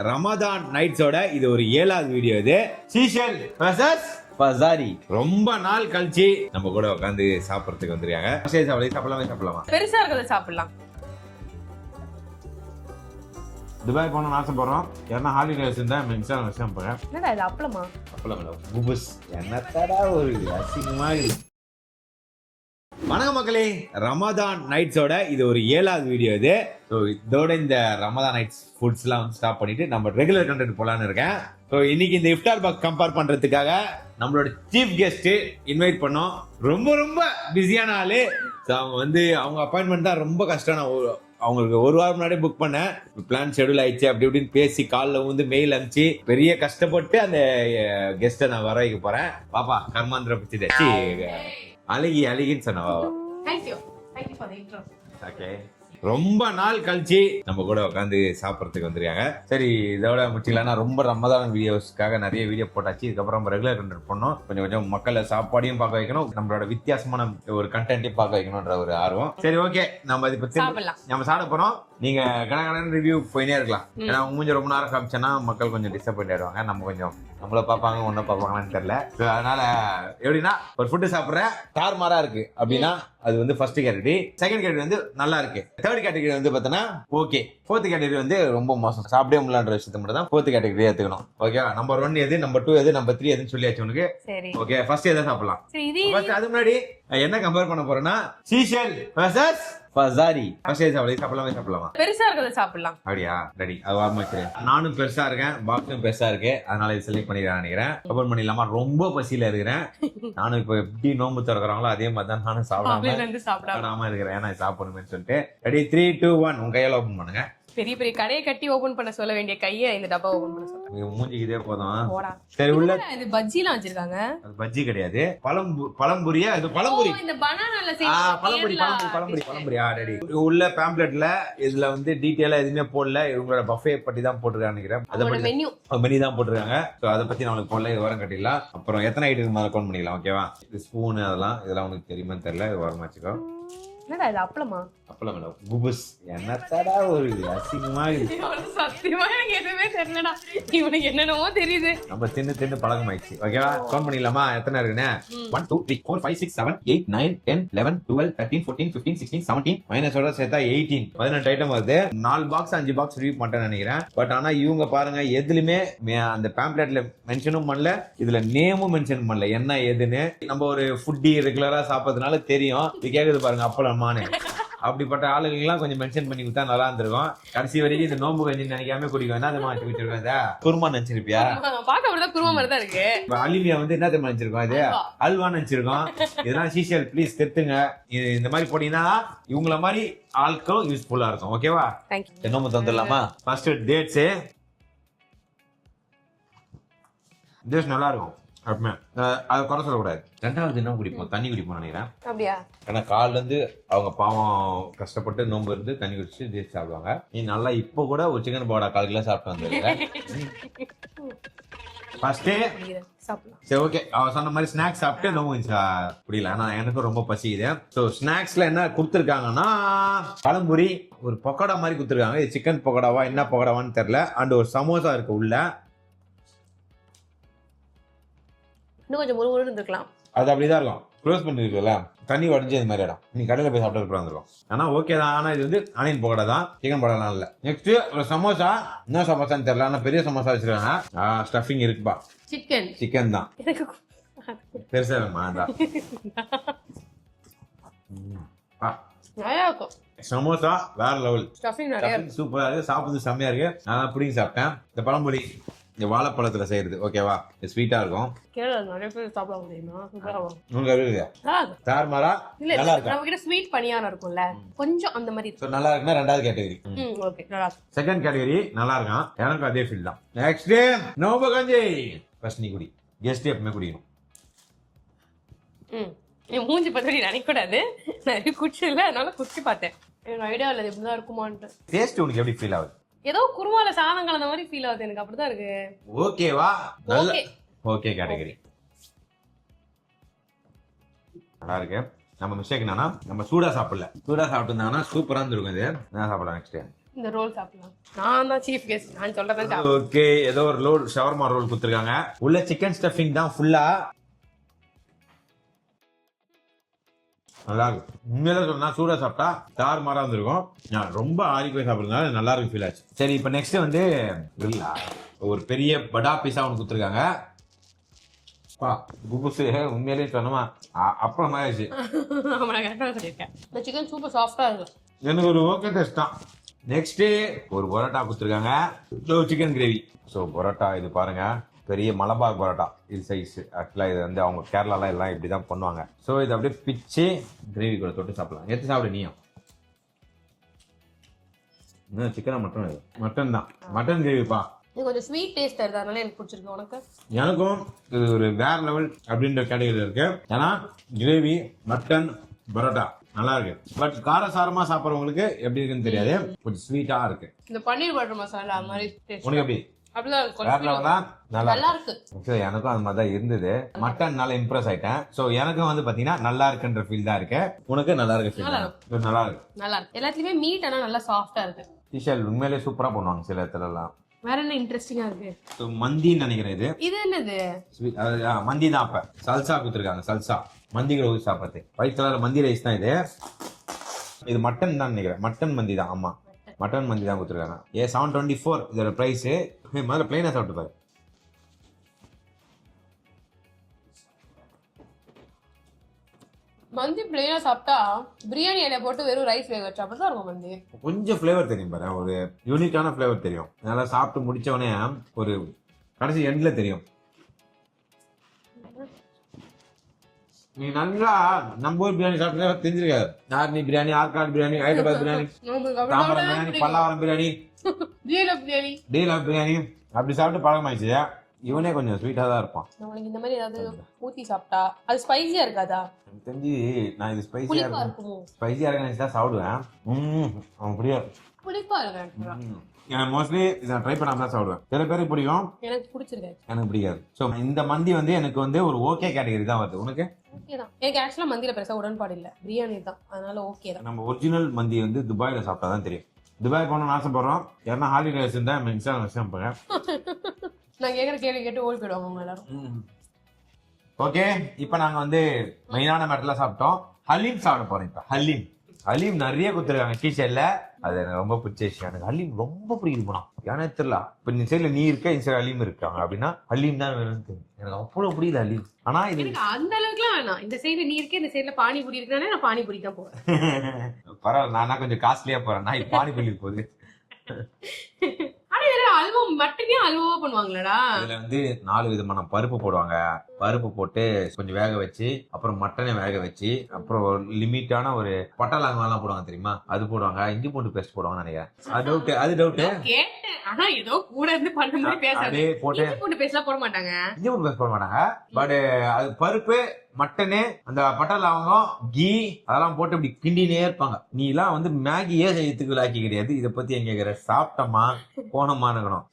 ரமதான் நைட்ஸோட இது ஒரு 7வது வீடியோ. இது சீஷல் வெர்சஸ் பசாரி. ரொம்ப நாள் கழிச்சு நம்ம கூட உட்காந்து சாப்பிடறதுக்கு வந்துருக்காங்க. சாப்பிடலாமா? பெருசா இருக்கிறத சாப்பிடலாம். துபாய் போகணும்னு ஆசைப்படுறோம். யாருன்னா ஹாலிடேஸ் இருந்தா மின்சாரம் விஷயம் போறேன். என்னடா இது அப்பளமா? அப்பளம் இல்ல, குபுஸ். என்னத்தடா ஒரு அசிங்கமா இருக்கு. வணக்கம் மக்களே, ரமதான் நைட்ஸோட இது ஒரு 7வது வீடியோ. இது இதோட இந்த ரமதான் நைட்ஸ் ஃபுட்ஸ் எல்லாம் வந்து ஸ்டாப் பண்ணிட்டு நம்ம ரெகுலர் கண்டென்ட் போலான்னு இருக்கேன். ஸோ இன்னைக்கு இந்த இஃப்தார் பாக்ஸ் கம்பேர் பண்றதுக்காக நம்மளோட சீஃப் கெஸ்ட் இன்வைட் பண்ணோம். ரொம்ப பிஸியான ஆளு. அவங்க அப்பாயின்மெண்ட் தான் ரொம்ப கஷ்டம். அவங்களுக்கு ஒரு வாரம் முன்னாடி புக் பண்ணேன். பிளான் ஷெடியூல் ஆயிடுச்சு அப்படி இப்படின்னு பேசி காலில் வந்து மெயில் அனுப்பிச்சு பெரிய கஷ்டப்பட்டு அந்த கெஸ்ட்டை நான் வர வைக்க போறேன். பாப்பா கர்மாந்திர பிடிச்சி அழகின்னு சொன்னா. ஓகே, ரொம்ப நாள் கழிச்சு நம்ம கூட உட்காந்து சாப்பிடறதுக்கு வந்துருக்காங்க. சரி, இதோட முடிச்சிக்கலாம்னா ரொம்ப ரமதான் வீடியோஸ்க்காக நிறைய வீடியோ போட்டாச்சு. இதுக்கப்புறம் நம்ம ரெகுலர் கண்டென்ட் பண்ணோம். கொஞ்சம் மக்களை சாப்பாடையும் பார்க்க வைக்கணும், நம்மளோட வித்தியாசமான ஒரு கண்டென்ட்டையும் பார்க்க வைக்கணும்ன்ற ஒரு ஆர்வம். சரி, ஓகே, நம்ம அதை பத்தி நம்ம சாப்பிட போறோம். நீங்க கணக்கணன்னு ரிவ்யூ போயினே இருக்கலாம். ஏன்னா மூஞ்சி ரொம்ப நேரம் காமிச்சேன்னா மக்கள் கொஞ்சம் டிசப்பாயிண்ட் ஆயிடுவாங்க. நம்ம கொஞ்சம் நம்மள பார்ப்பாங்க, ஒன்னும் பார்ப்பாங்கன்னு தெரியல. அதனால எப்படின்னா, ஒரு ஃபுட்டு சாப்பிட்ற தார்மாரா இருக்கு அப்படின்னா அது வந்து ஃபர்ஸ்ட் கேட்டகரி. செகண்ட் கேட்டகரி வந்து நல்லா இருக்கு. தேர்ட் கேட்டகரி வந்து பார்த்தோன்னா ஓகே. ஃபோர்த் கேட்டகரி வந்து ரொம்ப மோசம், சாப்பிடவே முடியலன்ற விஷயத்த மட்டும் தான் ஃபோர்த் கேட்டகரி எடுத்துக்கணும். ஓகே, நம்பர் 1 எது, நம்பர் 2 எது, நம்பர் 3 எதுன்னு சொல்லியாச்சு உனக்கு. ஓகே, ஃபர்ஸ்ட் எதை சாப்பிடலாம்? அது முன்னாடி என்ன கம்பேர் பண்ண போறேன்னா சீஷல் வெர்சஸ் பசாரி. சாப்பிடலாமா? பெருசா இருக்கிறத சாப்பிடலாம். அப்படியா? ரெடி, அது ஆரம்பிக்கிறேன். நானும் பெருசா இருக்கேன், பாக்ஸும் பெருசா இருக்கு. அதனால இது செலக்ட் பண்ணிக்கிறேன் நினைக்கிறேன். ஓபன் பண்ணிடலாமா? ரொம்ப பசியில இருக்கிறேன். நானும் இப்ப எப்படி நோம்பு திறக்கிறாங்களோ அதே மாதிரி தான் நானும் சாப்பிடாம இருக்கிறேன். ஏன்னா சாப்பிடணும்னு சொல்லிட்டு. ரெடி, 3, 2, 1 உங்க கையில ஓபன் பண்ணுங்க. பெரிய கடையை கட்டி ஓபன் பண்ண சொல்ல வேண்டிய கையை இந்த டப்பா ஓபன் பண்ண சொல்லுங்க. மூஞ்சிக்கு இதே போதும். சரி, உள்ள இது பஜ்ஜிலாம் வச்சிருக்காங்க. அது பஜ்ஜி கிடையாது, பழம்புரியா. இது பழம்புரி. இந்த பனானால பழம்புரி. ரெடி. உள்ள பேம்ப்ளெட்ல இதுல வந்து டீடைலா எதுவுமே போடல. இவங்களோட பஃபே பத்தி தான் போட்டுருக்காங்க நினைக்கிறேன். அதை பத்தி மெனு தான் போட்டுருக்காங்க. சோ அதை பத்தி நம்மளுக்கு போடல. இது வரம் கட்டிடலாம். அப்புறம் எத்தனை ஐட்டம் கவுண்ட் பண்ணிக்கலாம். ஓகேவா? இது ஸ்பூன் இதெல்லாம் உனக்கு தெரியுமான்னு தெரியல. இது வரமா வச்சுக்கோ. என்னடா இது அப்பளமா? அப்பளம் இல்ல, குபுஸ். என்னத்தடா ஒரு அசிங்கமா இருக்கு. சத்தியமா எனக்கு எதுவுமே தெரியலடா. இவனுக்கு என்னென்னமோ தெரியுது. நம்ம தின்னு பழகமாயிடுச்சு. ஓகேவா? கவுண்ட் பண்ணிடலாமா? எத்தனை இருக்குன்னு? 1 2 3 4 5 6 7 8 9 10 11 12 13 14 15 16 17 மைனஸோட சேர்த்தா 18 18 ஐட்டம் வருது. 4 பாக்ஸ் 5 பாக்ஸ் ரிவ்யூ பண்ணிட்டேன்னு நினைக்கிறேன். பட் ஆனா இவங்க பாருங்க, எதுலயுமே அந்த பேம்ப்ளெட்ல மென்ஷனும் பண்ணல, இதுல நேமும் மென்ஷன் பண்ணல என்ன ஏதுன்னு. நம்ம ஒரு ஃபுட்டி ரெகுலரா சாப்பிட்றதுனால தெரியும். இது கேக்குது பாருங்க அப்பளமானு. அப்படிப்பட்ட ஆளுங்க எல்லாம் கொஞ்சம் மென்ஷன் பண்ணி கொடுத்தா நல்லா இருந்திருக்கும். கடைசி வரைக்கும் இந்த நோம்பு கஞ்சி நினைக்காம குடிக்க வேண்டாம். அதை மாட்டி வச்சிருக்கேன். குருமா நினைச்சிருப்பியா? குருமா மாதிரி தான் இருக்கு. அலிமியா வந்து என்ன தெரியுமா நினைச்சிருக்கோம்? இது அல்வா நினைச்சிருக்கோம். இதெல்லாம் சீஷியல் ப்ளீஸ் திருத்துங்க. இந்த மாதிரி போட்டீங்கன்னா இவங்கள மாதிரி ஆட்களும் யூஸ்ஃபுல்லா இருக்கும். ஓகேவா? நோம்பு தந்துடலாமா? ஃபர்ஸ்ட் டேட்ஸ் நல்லா இருக்கும். அதை குறை சொல்லக்கூடாது. ரெண்டாவது என்ன குடிப்போம்? தண்ணி குடிப்போம் நினைக்கிறேன். ஏன்னா காலில இருந்து அவங்க பாவம் கஷ்டப்பட்டு நோம்பு இருந்து தண்ணி குடிச்சு டேட் சாப்பிடுவாங்க. நீ நல்லா இப்போ கூட ஒரு சிக்கன் பவுடா 1/4 கிலோ சாப்பிட்டு வந்துருக்க. ஃபர்ஸ்ட் சரி, ஓகே. அவ சொன்ன மாதிரி ஸ்நாக்ஸ் சாப்பிட்டு நோம்பு குடியல. ஆனா எனக்கும் ரொம்ப பசிக்குது. ஸோ ஸ்நாக்ஸ்ல என்ன கொடுத்துருக்காங்கன்னா பழம்புரி, ஒரு பக்கோடா மாதிரி கொடுத்துருக்காங்க. இது சிக்கன் பக்கோடாவா என்ன பக்கோடாவான்னு தெரியல. அண்ட் ஒரு சமோசா இருக்கு உள்ள. இன்னும் கொஞ்சம் முறுமுறு இருந்திருக்கலாம். அது அப்படிதான் இருக்கும். க்ளோஸ் பண்ணிருக்கல, தண்ணி வடிஞ்சு இந்த மாதிரி இடம். நீ கடையில் போய் சாப்பிட்டு வந்துருக்கும். ஆனா ஓகே தான். ஆனா இது வந்து ஆனியன் பக்கோடா தான், சிக்கன் பக்கோடா இல்ல. நெக்ஸ்ட் ஒரு சமோசா. என்ன சமோசான்னு தெரியல, ஆனா பெரிய சமோசா வச்சிருக்காங்க. ஸ்டஃபிங் இருக்குப்பா. சிக்கன் தான் பெருசா வேணுமா? சமோசா வேற லெவல். சூப்பரா இருக்கு. சாப்பிடுறது செம்மையா இருக்கு. நான் பிடிங்கி சாப்பிட்டேன். இந்த பழம்பொரி இந்த வாழைப்பழத்துல செய்யறது. ஓகேவா? ஸ்வீட்டா இருக்கும். நிறைய பேர் சாப்பிட முடியுமா? தார்மாரா நல்லா இருக்கு. நம்ம கிட்ட ஸ்வீட் பனியாரம் இருக்கும்ல, கொஞ்சம் அந்த மாதிரி நல்லா இருக்குன்னா ரெண்டாவது கேட்டகரி. செகண்ட் கேட்டகரி நல்லா இருக்கும். எனக்கு அதே ஃபீல் தான். நெக்ஸ்ட் நோம்பு கஞ்சி. ஃபர்ஸ்ட் நீ குடி. கெஸ்ட் எப்பவுமே குடிக்கணும். மூஞ்சி பத்தி நினைக்க கூடாது. நிறைய குச்சி இல்ல, அதனால குச்சி பார்த்தேன். எனக்கு ஐடியா இல்ல எப்படிதான் இருக்குமான்ட்டு. டேஸ்ட் உனக்கு எப்படி ஃபீல் ஆகுது? ஏதோ குருமால சாதம் கலந்த மாதிரி ஃபீல் ஆகுது. எனக்கு அப்படிதான் இருக்கு. ஓகேவா? நல்ல ஓகே கேட்டகரி நல்லா இருக்கு. நம்ம மிஸ்டேக் என்னன்னா நம்ம சூடா சாப்பிடல. சூடா சாப்பிட்டு இருந்தாங்கன்னா சூப்பரா இருந்திருக்கும். இது என்ன சாப்பிடலாம்? நெக்ஸ்ட் இந்த ரோல் சாப்பிடலாம். நான் தான் சீஃப் கெஸ்ட், நான் சொல்றதான் சாப்பிடுவேன். ஓகே, ஏதோ ஒரு ஷவர்மா ரோல் கொடுத்துருக்காங்க. உள்ள சிக்கன் ஸ்டஃபிங் தான் ஃபுல்லா. நல்லா இருக்கு. உண்மையில சொன்னா சூடா சாப்பிட்டா தார் மாறா இருந்திருக்கும். நான் ரொம்ப ஆறி போய் சாப்பிடுறதுனால நல்லா இருக்கு ஃபீல் ஆச்சு. சரி, இப்போ நெக்ஸ்ட் வந்து கிரில்லா ஒரு பெரிய படா பீஸா ஒன்று கொடுத்துருக்காங்க. குபுசு உண்மையிலேயே சொன்னமா அப்புறம் ஆயிடுச்சு. இந்த சிக்கன் சூப்பர் சாஃப்டா இருக்கு. எனக்கு ஒரு ஓகே டேஸ்ட் தான். நெக்ஸ்ட் ஒரு பரோட்டா கொடுத்துருக்காங்க, சிக்கன் கிரேவி. ஸோ பரோட்டா இது பாருங்க, பெரிய மலபார் பரோட்டா இது சைஸ். ஆக்சுவலாக இது வந்து அவங்க கேரளாலாம் எல்லாம் இப்படி தான் பண்ணுவாங்க. ஸோ இது அப்படியே பிச்சு கிரேவி கூட தொட்டு சாப்பிடலாம். எடுத்து சாப்பிடு நீயும். இன்னும் சிக்கனா மட்டன்? இது மட்டன் தான், மட்டன் கிரேவிப்பா. இது கொஞ்சம் ஸ்வீட் டேஸ்ட் இருந்ததுனால எனக்கு பிடிச்சிருக்கு. உனக்கு? எனக்கும் இது ஒரு வேற லெவல் அப்படின்ற கேட்டகரியில் இருக்கு. ஏன்னா கிரேவி, மட்டன், பரோட்டா நல்லா இருக்கு. பட் காரசாரமா சாப்பிட்றவங்களுக்கு எப்படி இருக்குன்னு தெரியாது, கொஞ்சம் ஸ்வீட்டா இருக்கு. இந்த பன்னீர் பட்டர் மசாலா மாதிரி டேஸ்ட் உனக்கு எப்படி? நல்லா இருக்கு. எனக்கும் அது மாதிரி தான் இருந்தது. மட்டன் நல்லா இம்ப்ரெஸ் ஆயிட்டேன். சோ எனக்கும் வந்து பாத்தீங்கன்னா நல்லா இருக்குன்ற ஃபீல் தான் இருக்கு. உனக்கு நல்லா இருக்கு ஃபீல்? நல்லா இருக்கு. நல்லா இருக்கு. எல்லாத்துலயுமே மீட் ஆனா நல்லா சாஃப்டா இருக்கு. டிஷல் உண்மையிலேயே சூப்பரா பண்ணுவாங்க சில இடத்துல எல்லாம். வேற என்ன இன்ட்ரெஸ்டிங்கா இருக்கு? மந்தின்னு நினைக்கிறேன். இது என்னது? மந்தி தான். அப்ப சல்சா கொடுத்துருக்காங்க. சல்சா மந்தி கூட ஊற்றி சாப்பிட்றது. ஒயிட் கலர் மந்தி ரைஸ் தான் இது. இது மட்டன் தான் நினைக்கிறேன். மட்டன் மந்தி தான். ஆமா, மட்டன் மந்தி தான் கொடுத்துருக்காங்க. 724 இதோட பிரைஸ். முதல்ல பிளைனா சாப்பிட்டு பாரு. மந்தி பிளைனா சாப்பிட்டா பிரியாணி இலைய போட்டு வெறும் ரைஸ் வேக வச்சா அப்படிதான் இருக்கும் மந்தி. கொஞ்சம் ஃபிளேவர் தெரியும் பாரு, ஒரு யூனிக்கான ஃபிளேவர் தெரியும். நல்லா சாப்பிட்டு முடிச்சவனே ஒரு கடைசி எண்ட்ல தெரியும். நீ நல்லா நம்ம ஊர் பிரியாணி சாப்பிட்டா தெரிஞ்சிருக்காது. நார்னி பிரியாணி, ஆர்காட் பிரியாணி, ஹைதராபாத் பிரியாணி, தாம்பரம் பிரியாணி, பல்லாவரம் பிரியாணி, டீலா பிரியாணி அப்படி சாப்பிட்டு பழகமாயிடுச்சு. இவனே கொஞ்சம் ஸ்வீட்டா தான் இருப்பான். நம்மளுக்கு இந்த மாதிரி ஏதாவது ஊத்தி சாப்பிட்டா அது ஸ்பைசியா இருக்காதா? எனக்கு தெரிஞ்சு நான் இது ஸ்பைசியா இருக்குன்னு தான் சாப்பிடுவேன். அவன் புரியாது, புளிப்பா இருக்கு. எனக்கு மோஸ்ட்லி இதை ட்ரை பண்ணாம தான் சாப்பிடுவேன். சில பேருக்கு பிடிக்கும், எனக்கு பிடிச்சிருக்கு. எனக்கு பிடிக்காது. ஸோ இந்த மந்தி வந்து எனக்கு வந்து ஒரு ஓகே கேட்டகரி தான் வருது. உனக்கு? ஓகே தான். எனக்கு ஆக்சுவலா மந்தியில பெருசா உடன்பாடு இல்ல, பிரியாணி தான். அதனால ஓகே தான். நம்ம ஒரிஜினல் மந்தி வந்து துபாயில சாப்பிட்டா தான் தெரியும். துபாய் போகணும்னு ஆசைப்படுறோம். யாருன்னா ஹாலிடேஸ் இருந்தா இன்ஸ்டாகிராம் போங்க. நான் கேட்குற கேள்வி கேட்டு ஓடி போயிடுவாங்க அவங்க எல்லாரும். ஓகே, இப்போ நாங்க வந்து மெயினான மேட்டர்லாம் சாப்பிட்டோம். ஹலீம் சாப்பிட போறோம். இப்போ ஹலீம் நிறைய கொடுத்துருக்காங்க டீச்சர்ல. அது எனக்கு ரொம்ப பிடிச்ச விஷயம். எனக்கு ஹலீம் ரொம்ப பிடிக்குது போனா. ஏன்னா தெரியல, இப்போ இந்த சைட்ல நீ இருக்க, இந்த சைடு ஹலீம் இருக்காங்க அப்படின்னா ஹலீம் தான் வேணும்னு தெரியும். எனக்கு அவ்வளவு பிடிக்குது ஹலீம். ஆனா இது அந்த அளவுக்குலாம் வேணாம். இந்த சைடு நீ இருக்க, இந்த சைடுல பானிபூரி இருக்குனாலே நான் பானிபூரி தான் போவேன். பரவாயில்ல, நானா கொஞ்சம் காஸ்ட்லியா போறேன். நான் பானிபூரி போகுது. அல்வா மட்டுமே அல்வாவா பண்ணுவாங்களடா. இதுல வந்து 4 விதமான பருப்பு போடுவாங்க. பருப்பு போட்டு கொஞ்சம் வேக வச்சு, அப்புறம் மட்டனை வேக வச்சு, அப்புறம் ஒரு லிமிட்டான ஒரு பட்டாளங்கெல்லாம் போடுவாங்க தெரியுமா, அது போடுவாங்க. இஞ்சி பூண்டு பேஸ்ட் போடுவாங்க நினைக்கிறேன். அது டவுட் கேட்டேன். ஆனா ஏதோ கூட இருந்து பண்ண மாதிரி பேசாதே. போட்டு இஞ்சி பூண்டு பேஸ்ட்லாம் போட மாட்டாங்க. இஞ்சி பூண்டு பேஸ்ட் போட மாட்டாங்க. பட் அது பருப்பு, மட்டனு, அந்த பட்டை லவங்கம், கீ அதெல்லாம் போட்டு இப்படி கிண்டினே இருப்பாங்க. நீ எல்லாம் வந்து மேகியே செய்யறதுக்கு லாக்கி கிடையாது. இதை பத்தி எங்க கேக்குற? சாப்பிட்டோமா போனோமா இருக்கணும்.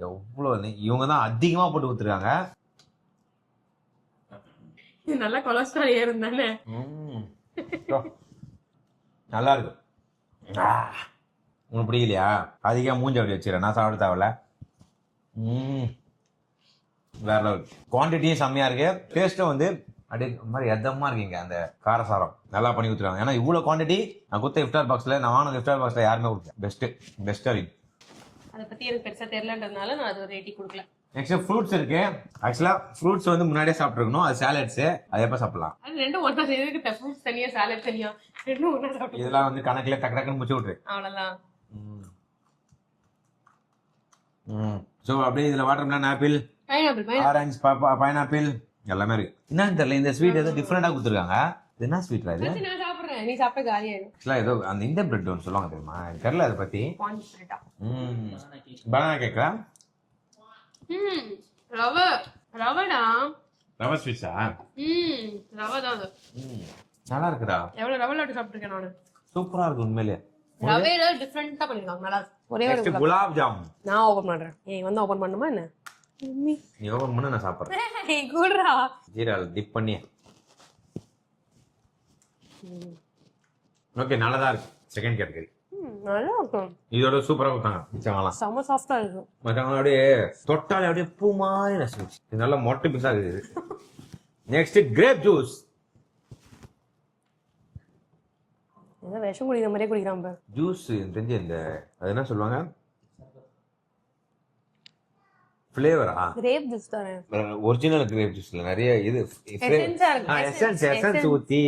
எவ்வளவு இவங்க தான் அதிகமா போட்டு கொடுத்துருக்காங்க. நல்லா கொலஸ்ட்ரால் ஏறும் தானே. நல்லா இருக்கு. உனக்கு பிடிக்கலையா? அதிகமா மூஞ்ச அப்படி வச்சுக்கிறேன். நான் சாப்பிட தேவையில்ல. வேற லெவல். குவான்டிட்டியும் செம்மையா இருக்கு. டேஸ்ட்டும் வந்து அப்படியே மாதிரி எதமா இருக்கீங்க. அந்த காரசாரம் நல்லா பண்ணி கொடுத்துருவாங்க. ஏன்னா இவ்வளவு குவான்டிட்டி நான் கொடுத்த இஃப்டார் பாக்ஸ்ல, நான் வாங்கின இஃப்டார் பாக்ஸ்ல யாருமே கொடுக்கல. பெஸ்ட் ஹலீம். அதை பத்தி எனக்கு பெருசா தெரியலன்றதுனால நான் அது ஒரு ரேட்டிங் கொடுக்கல. நெக்ஸ்ட் ஃப்ரூட்ஸ் இருக்கு. ஆக்சுவலா ஃப்ரூட்ஸ் வந்து முன்னாடியே சாப்பிட்டுருக்கணும். அது சாலட்ஸ். அது எப்ப சாப்பிடலாம்? அது ரெண்டும் ஒண்ணா செய்யறதுக்கு ஃப்ரூட்ஸ் தனியா, சாலட் தனியா, ரெண்டும் ஒண்ணா சாப்பிடலாம். இதெல்லாம் வந்து கணக்குல டக்கு டக்குன்னு முடிச்சு விட்டுரு. அவ்வளவுதான். ஸோ அப்படியே இதுல வாட்டர்மெலன், ஆப்பிள், ஆரஞ்சு, பைனாப்பிள் எல்லாமே இருக்கு. என்னன்னு தெரியல, இந்த ஸ்வீட் ஏதோ டிஃப்ரெண்டா கொடுத்துருக்காங்க. இது என்ன ஸ்வீட்? அது நான் சாப்பிடுறேன், நீ சாப்பிட்ட காலியாயிடும். ஏதோ அந்த இந்த பிரெட் ஒன்று சொல்லுவாங்க தெரியுமா, எனக்கு தெரியல அதை பத்தி. பனானா கேக்கா? ரவடா. ரவா ஸ்வீட்ஸா? ரவா தான் அது. நல்லா இருக்குடா. எவ்வளவு ரவா லட்டு சாப்பிட்டுருக்கேன் நானு. சூப்பரா இருக்கு உண்மையிலே. ரவையில டிஃபரெண்டா பண்ணிருக்காங்க. நல்லா ஒரே ஒரு குலாப் ஜாமுன் நான் ஓபன் பண்றேன். ஏய் வந்து ஓபன் பண்ணுமா என்ன? நீ ஓபன் பண்ணு, நான் சாப்பிடுறேன். ஏய் குடுறா. ஜீரால டிப் பண்ணி. ஓகே, நல்லதா இருக்கு. Second category. நல்லா இருக்கும். இதோட சூப்பரா கொடுத்தாங்க மிச்சவங்கலாம். செம்ம சாஃப்டா இருக்கும். மற்றவங்க அப்படியே தொட்டாலே அப்படியே பூ மாதிரி நசுச்சு. இது நல்லா மொட்டை பிசா இருக்குது. Next grape juice. ஏதோ விஷம் குடிக்கிற மாதிரியே குடிக்கிறான். ஜூஸ் தெரிஞ்சு இந்த அது என்ன சொல்லுவாங்க, ஃப்ளேவரா? கிரேப் ஜூஸ் தானே. ஒரிஜினல் கிரேப் ஜூஸ்ல நிறைய இது எசன்ஸ் ஊத்தி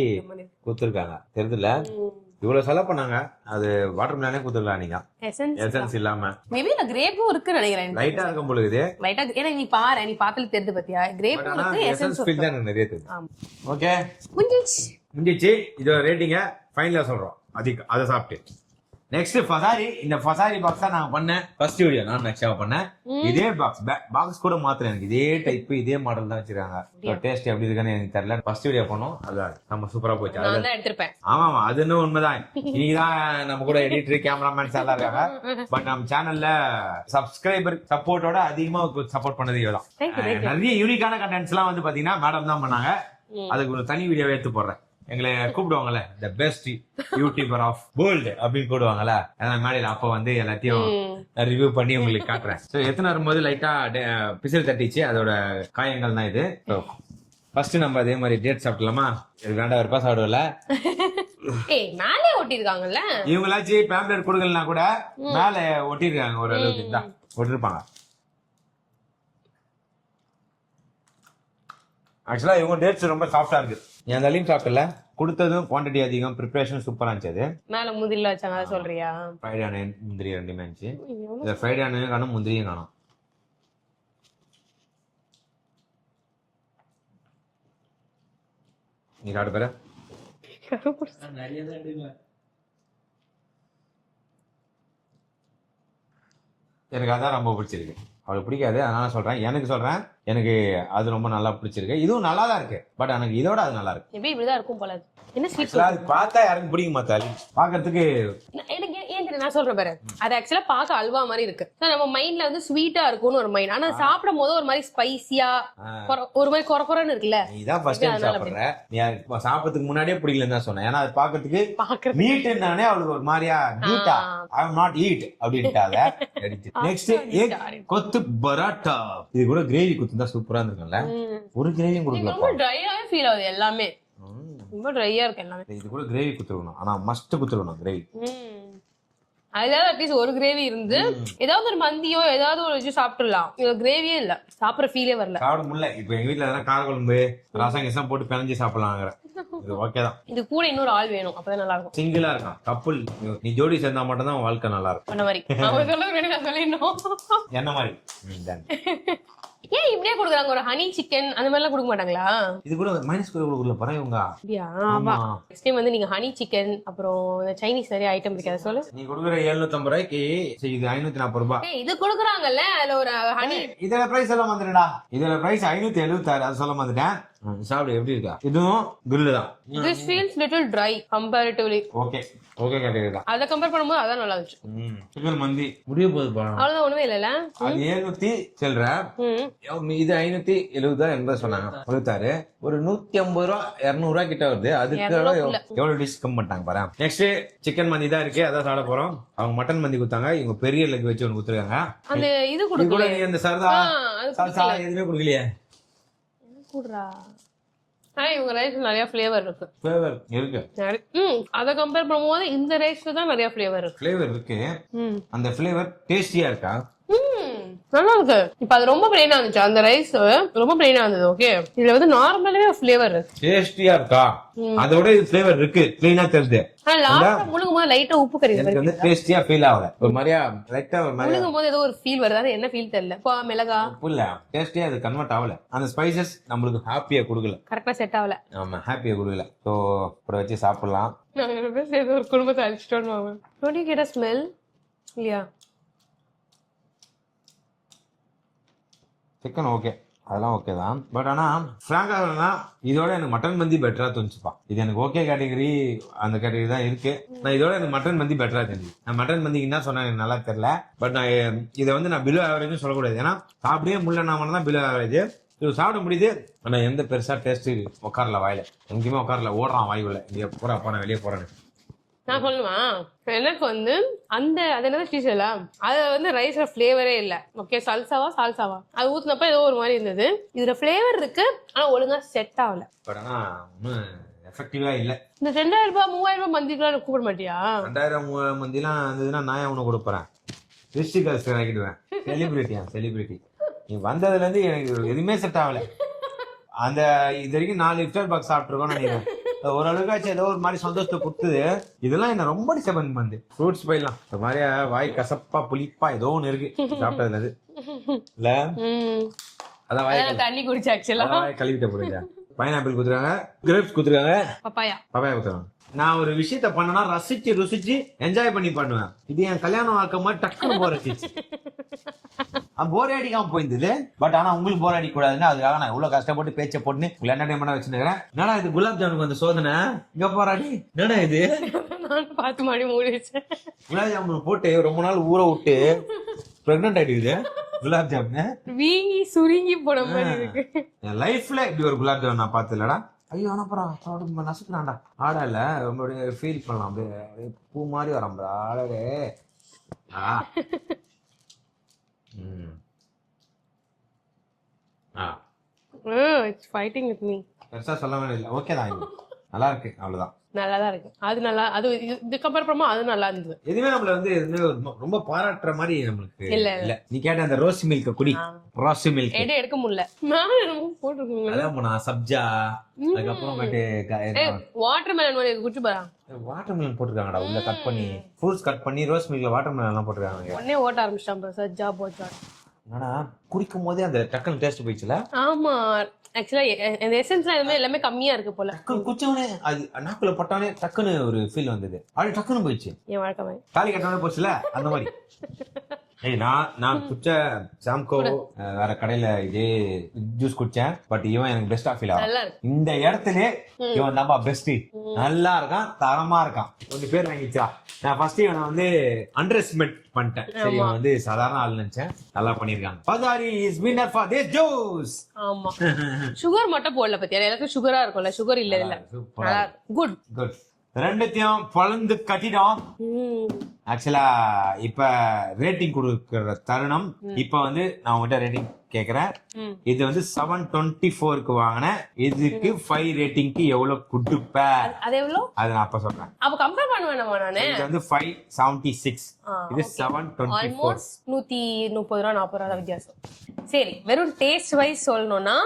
குத்துருக்காங்க. தெரியுதுல, இவ்வளவு செலவு பண்ணாங்க. அது வாட்டர் மிலானே குத்துக்கலாம் நீங்க, எசன்ஸ் இல்லாம. மேபி அந்த கிரேப்பும் இருக்குன்னு நினைக்கிறேன். லைட்டா இருக்கும் பொழுது லைட்டா, ஏன்னா நீ பாரு, நீ பாத்துல தெரியுது பாத்தியா, கிரேப்பும் இருக்கு, எசன்ஸ் ஃபீல் தான் நிறைய தெரியுது. ஓகே, முடிஞ்சிச்சு. இதோட ரேட்டிங்க ஃபைனலா சொல்றோம். அதை சாப்பிட்டு நெக்ஸ்ட் ஃபசாரி. இந்த ஃபசாரி பாக்ஸ் தான் நான் பண்ணேன் ஃபர்ஸ்ட் வீடியோ. நான் நெக்ஸ்டா பண்ணேன் இதே பாக்ஸ் கூட மாத்திரம். எனக்கு இதே டைப் இதே மாடல் தான் வச்சிருக்காங்க. டேஸ்ட் எப்படி இருக்குன்னு எனக்கு தெரியல. ஃபர்ஸ்ட் வீடியோ பண்ணோம், அதான் நம்ம சூப்பரா போச்சு. அதான் எடுத்துப்பேன். ஆமா, அது இன்னும் உண்மைதான். இன்னைக்குதான் நம்ம கூட எடிட்டர், கேமராமேன்ஸ் எல்லாம் இருக்காங்க. பட் நம்ம சேனல்ல சப்ஸ்கிரைபர் சப்போர்ட்டோட அதிகமா சப்போர்ட் பண்ணது இவதான். நிறைய யூனிக்கான கண்டென்ட்ஸ் எல்லாம் வந்து பாத்தீங்கன்னா மேடம் தான் பண்ணாங்க. அதுக்கு ஒரு தனி வீடியோ எடுத்து போடுறேன். எங்களை கூப்பிடுவாங்கல்ல, the best YouTuber of world அப்படின்னு கூப்பிடுவாங்கல்ல, அதான் மேடையில. அப்ப வந்து எல்லாத்தையும் ரிவ்யூ பண்ணி உங்களுக்கு காட்டுறேன். ஸோ எத்தனை வரும்போது லைட்டா பிசில் தட்டிச்சு, அதோட காயங்கள் தான் இது. ஃபர்ஸ்ட் நம்ம அதே மாதிரி டேட் சாப்பிடலாமா? வேண்டாம், ஒரு சாப்பிடுவல. மேலே ஒட்டிருக்காங்கல்ல இவங்களாச்சும் பேம்ப்ளெட் கொடுக்கலனா கூட மேல ஒட்டிருக்காங்க. ஒரு அளவுக்கு தான் ஒட்டிருப்பாங்க. ஆக்சுவலா இவங்க டேட்ஸ் ரொம்ப சாஃப்டா இருக்கு. என் தலையும் சாப்பிடல, கொடுத்ததும் குவான்டிட்டி அதிகம், ப்ரிப்பரேஷன் சூப்பரா இருந்துச்சு. மேல முந்திரில வச்சாங்க, அதை சொல்றியா? ஃப்ரைட் ஆனியன், முந்திரி ரெண்டுமே இருந்துச்சு. இந்த ஃப்ரைட் ஆனியன் காணும், முந்திரியும் காணும். நீ சாப்பிட பேர எனக்கு அதான் ரொம்ப பிடிச்சிருக்கு. அவளுக்கு பிடிக்காது, அதனால சொல்றேன். எனக்கு சொல்றேன், எனக்கு அது ரொம்ப நல்லா பிடிச்சிருக்கு. இதுவும் நல்லா தான் இருக்கு. பட் எனக்கு இதோட அது நல்லா இருக்கு. எப்படி இப்படிதான் இருக்கும் போல. என்ன ஸ்வீட் அது பார்த்தா யாருக்கும் பிடிக்க மாட்டாரு. பாக்கிறதுக்கு எனக்கு ஏன் நான் சொல்றேன் பாரு, அது ஆக்சுவலா பாக்க அல்வா மாதிரி இருக்கு. நம்ம மைண்ட்ல வந்து ஸ்வீட்டா இருக்கும்னு ஒரு மைண்ட். ஆனா சாப்பிடும் போது ஒரு மாதிரி ஸ்பைசியா, ஒரு மாதிரி கொரகொரன்னு இருக்குல்ல. நீதான் ஃபர்ஸ்ட் டைம் சாப்பிடுற. நீ சாப்பிடறதுக்கு முன்னாடியே பிடிக்கலன்னு தான் சொன்னேன். ஏன்னா அது பாக்கிறதுக்கு மீட்னானே அவளுக்கு ஒரு மாதிரியா நீட்டா, ஐ அம் நாட் ஈட் அப்படின்ட்டாங்க. நெக்ஸ்ட் கொத்து பரோட்டா. இது கூட கிரேவி குத்து தான் சூப்பரா இருந்திருக்கும்ல. ஒரு கிரேவியும் கொடுக்கல, ரொம்ப ட்ரையாவே ஃபீல் ஆகுது எல்லாமே. ரொம்ப ட்ரையா இருக்கு எல்லாமே. இது கூட கிரேவி குத்துறணும், ஆனா மஸ்ட் குத்துறணும் கிரேவி. அதுல அட்லீஸ்ட் ஒரு கிரேவி இருந்து ஏதாவது ஒரு மந்தியோ ஏதாவது ஒரு வச்சு சாப்பிட்டுலாம். இது கிரேவியே இல்ல, சாப்பிடுற ஃபீலே வரல. சாப்பிட முடியல. இப்ப எங்க வீட்டுல எதனா கார குழம்பு, ரசம் கிசம் போட்டு பிணைஞ்சு சாப்பிடலாம். இது ஓகே தான். இது கூட இன்னொரு ஆள் வேணும், அப்பதான் நல்லா இருக்கும். சிங்கிளா இருக்கான் கப்புள், நீ ஜோடி சேர்ந்தா மட்டும் தான் வாழ்க்கை நல்லா இருக்கும். அந்த மாதிரி என்ன மாதிரி ஏன் இப்படியே கொடுக்குறாங்க? ஒரு ஹனி சிக்கன் அந்த மாதிரி எல்லாம் கொடுக்க மாட்டாங்களா? இது கூட மைனஸ் கொடுக்கல பரவாயில்ல. நெக்ஸ்ட் டைம் வந்து நீங்க ஹனி சிக்கன், அப்புறம் சைனீஸ் நிறைய ஐட்டம் இருக்கு, அதை சொல்லு. நீ கொடுக்குற 750 ரூபாய்க்கு இது 540 ரூபாய். இது கொடுக்குறாங்கல்ல, அதுல ஒரு ஹனி. இதோட பிரைஸ் எல்லாம் வந்துடுடா. இதோட பிரைஸ் 576. அது சொல்ல வந்துட்டேன். சாப்பிடு, எப்படி இருக்கா? இதுவும் கிரில் தான். This feels little dry comparatively. Okay okay category தான். அத கம்பேர் பண்ணும்போது அதான் நல்லா இருந்துச்சு. சிக்கன் மந்தி முடிய போகுது பா. அவ்வளவுதான், ஒண்ணுமே இல்லல. அது 700 சில்ற. இது 570 என்பது சொன்னாங்க. 76 ஒரு 150 ரூபா 200 ரூபா கிட்ட வருது. அதுக்கு எவ்வளவு டிஷ் கம் பண்ணிட்டாங்க பாரு. நெக்ஸ்ட் சிக்கன் மந்தி தான் இருக்கு, அதான் சாப்பிட போறோம். அவங்க மட்டன் மந்தி கொடுத்தாங்க, இவங்க பெரிய லெக் வச்சு ஒன்று கொடுத்துருக்காங்க. அந்த இது கொடுக்கல, நீ அந்த சரதா சல்சா எதுவுமே கொடுக்கலையே. குடுறா. இவங்க ரைஸ் நிறைய ஃப்ளேவர் இருக்கு. ஃப்ளேவர் இருக்கு. அத கம்பேர் பண்ணும்போது இந்த ரைஸ்ல தான் நிறைய ஃப்ளேவர் இருக்கு. ஃப்ளேவர் இருக்கு. அந்த ஃப்ளேவர் டேஸ்டியா இருக்கா? நல்லா இருக்கு. இப்ப அது ரொம்ப பிளைனா இருந்துச்சு, அந்த ரைஸ் ரொம்ப பிளைனா இருந்தது. ஓகே, இதுல வந்து நார்மலாவே ஃப்ளேவர் இருக்கு. டேஸ்டியா இருக்கா? அதோட இது ஃப்ளேவர் இருக்கு, பிளைனா தெரியுது. முழுங்கும்போது லைட்டா உப்பு கறி எனக்கு வந்து டேஸ்டியா ஃபீல் ஆகல. ஒரு மாதிரியா லைட்டா ஒரு மாதிரி முழுங்கும்போது ஏதோ ஒரு ஃபீல் வருது. அது என்ன ஃபீல் தெரியல. மிளகா உப்பு இல்ல, டேஸ்டியா அது கன்வெர்ட் ஆகல. அந்த ஸ்பைசஸ் நம்மளுக்கு ஹாப்பியா கொடுக்கல, கரெக்டா செட் ஆகல. ஆமா, ஹாப்பியா கொடுக்கல. சோ இப்ப வச்சு சாப்பிடலாம். ஒரு குடும்பத்தை அழிச்சிட்டோம். Don't you get a smell? இல்லையா? சிக்கன் ஓகே, அதெல்லாம் ஓகே தான். பட் ஆனா ஃப்ராங்கா இதோட எனக்கு மட்டன் மந்தி பெட்டரா தோணுச்சுப்பா. இது எனக்கு ஓகே கேட்டகரி, அந்த கேட்டகரி தான் இருக்கு. நான் இதோட எனக்கு மட்டன் மந்தி பெட்டரா தெரிஞ்சு. நான் மட்டன் மந்திக்கு என்ன சொன்னேன் எனக்கு நல்லா தெரியல. பட் நான் இதை வந்து நான் பிலோ ஆவரேஜ் சொல்லக்கூடாது. ஏன்னா சாப்பிடவே முடியல நான் தான் பிலோ ஆவரேஜ். இது சாப்பிட முடியுது, ஆனா எந்த பெருசா டேஸ்ட் உட்காரல வாயில, எங்கேயுமே உட்காரல. ஓடுறான் வாயுல, இங்க பூரா போறேன் வெளியே போறேன்னு. நான் சொல்லுமா எனக்கு வந்து அந்த அது என்னது ஸ்ரீசைல அது வந்து ரைஸ்ல ஃபிளேவரே இல்ல. ஓகே சால்சாவா அது ஊத்துனப்ப ஏதோ ஒரு மாதிரி இருந்தது. இதுல ஃபிளேவர் இருக்கு ஆனா ஒழுங்கா செட் ஆகல. பட் ஆனா ஒன்றும் எஃபெக்டிவா இல்ல. இந்த 2000 ரூபாய் 3000 ரூபாய் மந்திக்கெல்லாம் கூப்பிட மாட்டியா? 2000 மந்திலாம் இருந்ததுன்னா நான் அவனுக்கு கொடுப்பறேன். ரிஸ்டிகல்ஸ் ஆகிடுவேன். செலிபிரிட்டி நீ வந்ததுல இருந்து எனக்கு எதுவுமே செட் ஆகல. அந்த இது வரைக்கும் 4 இஃப்தார் பாக்ஸ் சாப்பிட்டுருக்கோம்னு நினைக்கிறேன். ஓரளவுக்காச்சும் ஏதோ ஒரு மாதிரி சந்தோஷத்தை கொடுத்தது. இதெல்லாம் என்ன ரொம்ப டிஸ்டர்பன் பண்ணுது. ஃப்ரூட்ஸ் போயிடலாம். ஒரு மாதிரியா வாய் கசப்பா புளிப்பா ஏதோ ஒன்று இருக்கு சாப்பிட்டதுல இருந்து இல்ல. அதான் வாய் தண்ணி குடிச்சு ஆக்சுவலா கழுவிட்ட போடுங்க. பைனாப்பிள் குடுத்துருக்காங்க, கிரேப்ஸ் குடுத்துருக்காங்க, பப்பாயா குடுத்துருக்காங்க. நான் ஒரு விஷயத்த பண்ணனா ரசிச்சு ருசிச்சு என்ஜாய் பண்ணி பண்ணுவேன். இது என் கல்யாண வாழ்க்கை மாதிரி டக்குன்னு போர் அடிச்சு போர் அடிக்காம போயிருந்தது. பட் ஆனா உங்களுக்கு போர் அடிக்க கூடாதுன்னு அதுக்காக நான் இவ்வளவு கஷ்டப்பட்டு பேச்சை போட்டு உங்களை என்டர்டைன்மெண்டா வச்சுருக்கிறேன். என்னடா இது குலாப் ஜாமுனுக்கு வந்த சோதனை இங்க போராடி என்னடா இது பார்த்து மாடி மூடி வச்சேன். குலாப் ஜாமுன் போட்டு ரொம்ப நாள் ஊற விட்டு பிரெக்னன்ட் ஆயிடுது. குலாப் ஜாமுன் வீங்கி சுருங்கி போன மாதிரி இருக்கு. என் லைஃப்ல இப்படி ஒரு குலாப் ஜாமுன் நான் பார்த்து இல்லடா. ஐயோ ஆனாப்பா நசுக்குறான்டா. ஆடா இல்ல ரொம்ப ஃபீல் பண்ணலாம். அப்படியே பூ மாதிரி வரம்பா ஆடவே. It's fighting with me. பெருசா சொல்ல வேண்டியது. ஓகே தான், இது நல்லா இருக்கு, அவ்வளவுதான். நல்லாதான் இருக்கு. அது நல்லா, அது இது கம்பேர் பண்ணா அது நல்லா இருந்தது. எதுவுமே நம்மள வந்து ரொம்ப பாராட்டுற மாதிரி நம்மளுக்கு இல்ல. நீ கேட்ட அந்த ரோஸ் மில்க் குடி. ரோஸ் மில்க் எடுக்க முடியல. நான் போட்டுருக்கீங்க. அதான் சப்ஜா, அதுக்கப்புறம் வாட்டர் மெலன் மாதிரி குடிச்சு பாரு. வாட்டர் மெலன் போட்டுருக்காங்கடா உள்ள கட் பண்ணி. ஃப்ரூட்ஸ் கட் பண்ணி ரோஸ் மில்க்ல வாட்டர் மெலன் எல்லாம் போட்டுருக்காங்க. உடனே ஓட்ட ஆரம்பிச்சிட்டான் சஜ்ஜா போச்சா. என்னடா குடிக்கும் போதே அந்த டக்குன்னு டேஸ்ட் போயிடுச்சுல. ஆமா ஆக்சுவலா இந்த எசன்ஸ்ல எல்லாமே கம்மியா இருக்கு போல. குச்சவனே அது நாக்குல பட்டானே டக்குன்னு ஒரு ஃபீல் வந்தது. அது டக்குன்னு போயிடுச்சு. என் வாழ்க்கை மாதிரி தாலி கட்டணே போச்சுல அந்த மாதிரி. நான் குடிச்ச சாம்கோ வேற கடையில இதே ஜூஸ் குடிச்சேன். பட் இவன் எனக்கு பெஸ்டா ஃபீல் ஆகும். இந்த இடத்துல இவன் தான்ப்பா பெஸ்ட். நல்லா இருக்கான், தரமா இருக்கான். கொஞ்சம் பேர் வாங்கிச்சா. நான் ஃபர்ஸ்ட் இவனை வந்து அண்டர் எஸ்டிமேட் பண்ணிட்டேன். சரி இவன் வந்து சாதாரண ஆள் நினைச்சேன். நல்லா பண்ணிருக்காங்க. பதாரி is winner for this juice. ஆமா சுகர் மட்டும் போடல பத்தியா. எல்லாத்துக்கும் சுகரா இருக்கும்ல. சுகர் இல்ல. Good good. ரெண்டுத்தையும் பொழந்து கட்டிடும். ஆக்சுவலா இப்ப ரேட்டிங் கொடுக்கிற தருணம். இப்ப வந்து நான் உங்ககிட்ட ரேட்டிங் கேக்குறேன். இது வந்து 724க்கு வாங்கினேன். இதுக்கு 5 ரேட்டிங்க்கு எவ்வளவு குடுப்ப? அது எவ்வளவு? அது நான் அப்ப சொல்றேன். அப்ப கம்பேர் பண்ணுவேன் நானே. இது வந்து 576, இது 724. ஆல்மோஸ்ட் 130 ரூபா 40 ரூபா வித்தியாசம். சரி வெறும் டேஸ்ட் வைஸ் சொல்லணும்னா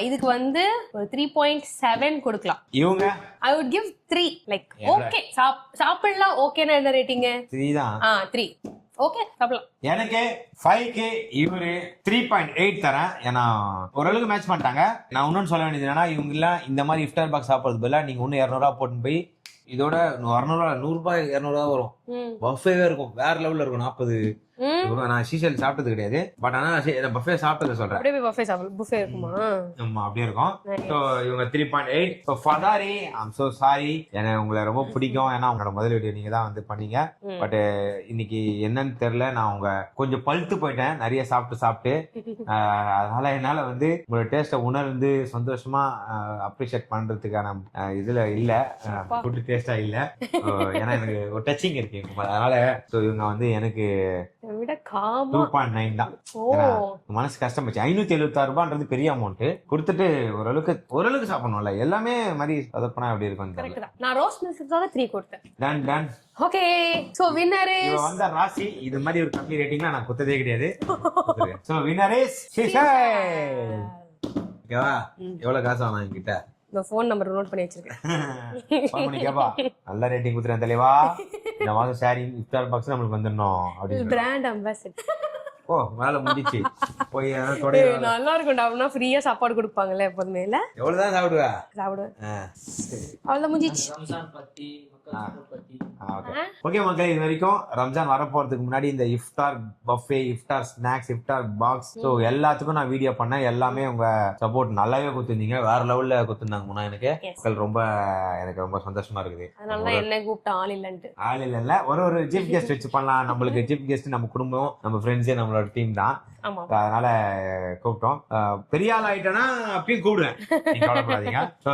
இதுக்கு வந்து 3.7 கொடுக்கலாம். இவங்க I would give 3. Like okay சாப்பிடலாம். ஓகேனா என்ன ரேட்டிங்? 3 தான். 3 ஓகே சாப்பிடலாம். எனக்கு 5க்கு இவரு 3.8 தரேன். ஏன்னா ஓரளவுக்கு மேட்ச் பண்ணிட்டாங்க. நான் இன்னொன்னு சொல்ல வேண்டியது என்னன்னா இவங்க எல்லாம் இந்த மாதிரி இஃப்தார் பாக்ஸ் சாப்பிடுறது பதிலா நீங்க ஒண்ணு 200 ரூபா போட்டு போய் இதோட 200 ரூபா 100 ரூபாய் 200 ரூபா வரும். பஃபேவே இருக்கும். வேற லெவல்ல இருக்கும். 40 நான் சீசல் சாப்பிட்டது கிடையாது. பட் ஆனா பஃபே சாப்பிட்டது சொல்றேன். அப்படியே பஃபே சாப்பிடு. பஃபே இருக்குமா? ஆமா அப்படியே இருக்கும். சோ இவங்க 3.8. சோ ஃபதாரி ஐ அம் சோ சாரி. எனக்கு உங்களை ரொம்ப பிடிக்கும். ஏன்னா உங்களோட முதல் வீடியோ நீங்க தான் வந்து பண்ணீங்க. பட் இன்னைக்கு என்னன்னு தெரியல. நான் உங்க கொஞ்சம் பழுத்து போயிட்டேன் நிறைய சாப்பிட்டு. அதனால என்னால வந்து உங்களோட டேஸ்ட உணர்ந்து சந்தோஷமா அப்ரிஷியேட் பண்றதுக்கான இதுல இல்ல. ஃபுட் டேஸ்டா இல்ல. ஏன்னா எனக்கு ஒரு டச்சிங் இருக்கு. அதனால இவங்க வந்து எனக்கு 2.9 தான். மனசு கஷ்டமாச்சு. 576 ரூபான்றது பெரிய அமௌண்ட் கொடுத்துட்டு ஓரளவுக்கு சாப்பிடணும்ல. எல்லாமே மாதிரி சொதப்பனா எப்படி இருக்கும். நான் ரோஸ் மில்க்குக்காக 3 கொடுத்தேன். Done okay so winner is வந்த ராசி. இது மாதிரி ஒரு கம்மி ரேட்டிங்ல நான் குத்ததே கிடையாது. சோ வின்னர் இஸ் ஷிஷல். ஓகேவா? எவ்வளவு காசு வாங்க என்கிட்ட? இந்த ஃபோன் நம்பர் நோட் பண்ணி வச்சிருக்கேன். நல்ல ரேட்டிங் குத்துறேன் தலைவா. இந்த மாதம் ஷேரிங் இஃப்தார் பாக்ஸ் நம்மளுக்கு வந்துடணும் அப்படின்னு பிராண்ட் அம்பாசிடர். ஓ வேலை முடிச்சு போய் நல்லா இருக்கும்டா. அப்படின்னா ஃப்ரீயா சாப்பாடு கொடுப்பாங்கல்ல எப்போதுமே. இல்ல எவ்வளவுதான் சாப்பிடுவேன். அவ்வளவு முடிஞ்சிச்சு. ஓகே மக்களே, இது வரைக்கும் ரம்ஜான் வரப்போறதுக்கு முன்னாடி இந்த இஃப்தார் பஃபே, இஃப்தார் ஸ்நாக்ஸ், இஃப்தார் பாக்ஸ் எல்லாத்துக்கும் நான் வீடியோ பண்ணேன். எல்லாமே உங்க சப்போர்ட் நல்லாவே குத்துருந்தீங்க. வேற லெவல்ல குத்துருந்தாங்க. எனக்கு ரொம்ப சந்தோஷமா இருக்குது. என்ன கூப்பிட்ட ஆள் இல்ல ஒரு சீஃப் கெஸ்ட் வச்சு பண்ணலாம். நம்மளுக்கு சீஃப் கெஸ்ட் நம்ம குடும்பம், நம்ம ஃப்ரெண்ட்ஸே நம்மளோட டீம் தான். ஆமா அதனால கூப்பிட்டோம். பெரிய ஆள் ஆயிட்டேன்னா அப்பயும் கூப்பிடுவேன், நீங்க கவலைப்படாதீங்க. So,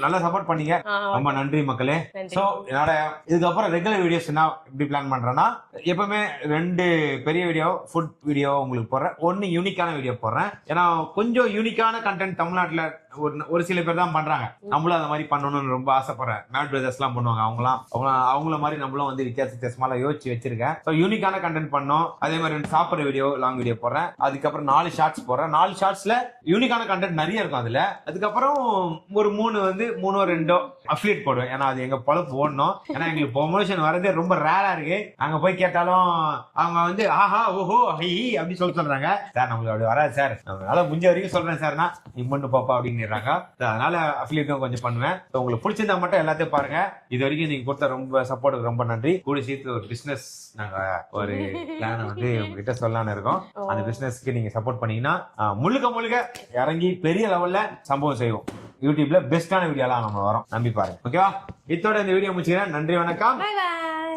நல்லா சப்போர்ட் பண்ணீங்க, ரொம்ப நன்றி மக்களே. சோ என்னோட இதுக்கப்புறம் ரெகுலர் வீடியோஸ் என்ன எப்படி பிளான் பண்றேன்னா, எப்பவுமே 2 பெரிய வீடியோ ஃபுட் வீடியோ உங்களுக்கு போடுறேன், 1 யூனிக்கான வீடியோ போடுறேன். ஏன்னா கொஞ்சம் யூனிக்கான கண்டென்ட் தமிழ்நாட்டுல ஒரு சில பேர் தான் பண்றாங்க. நம்மளும் அந்த மாதிரி பண்ணணும்னு ரொம்ப ஆசைப்படுறேன். மேட் பிரதர்ஸ் எல்லாம் பண்ணுவாங்க, அவங்கள மாதிரி நம்மளும் வந்து வித்தியாசமா யோசிச்சு வச்சிருக்கேன். ஸோ யூனிக்கான கண்டென்ட் பண்ணோம். அதே மாதிரி 2 சாப்பிட்ற வீடியோ லாங் வீடியோ போடுறேன். அதுக்கப்புறம் 4 ஷார்ட்ஸ் போடுறேன். 4 ஷார்ட்ஸ்ல யூனிக்கான கண்டென்ட் நிறைய இருக்கும் அதுல. அதுக்கப்புறம் ஒரு 3-2 அஃபிலியேட் போடுவேன். ஏன்னா அது எங்க பொழப்பு ஓடணும். ஏன்னா எங்களுக்கு ப்ரொமோஷன் வரதே ரொம்ப ரேரா இருக்கு. அங்க போய் கேட்டாலும் அவங்க வந்து ஆஹா ஓஹோ ஹி அப்படி சொல்றாங்க. சார் நம்மளுக்கு அப்படி வராது சார், நம்மளால முடிஞ்ச வரைக்கும் சொல்றேன் சார்னா நீ பண்ணு பாப்பா அப்படின்னு. அதனால அஃபிலியேட்டும் கொஞ்சம் பண்ணுவேன். உங்களுக்கு பிடிச்சிருந்தா மட்டும் எல்லாத்தையும் பாருங்க. இது வரைக்கும் நீங்க கொடுத்த ரொம்ப சப்போர்ட்டுக்கு ரொம்ப நன்றி. கூடி சேர்த்து ஒரு பிசினஸ் நாங்க ஒரு பிளான் வந்து உங்ககிட்ட சொல்லலாம்னு இருக்கோம். அந்த பிசினஸ்க்கு நீங்க சப்போர்ட் பண்ணீங்கன்னா முழுக்க இறங்கி பெரிய லெவல்ல சம்பவம் செய்வோம். யூடியூப்ல பெஸ்டான வீடியோலாம் நம்ம வரோம், நம்பி பாருங்க. ஓகேவா? இதோட இந்த வீடியோ முடிச்சுக்கிறேன். நன்றி, வணக்கம். Bye by.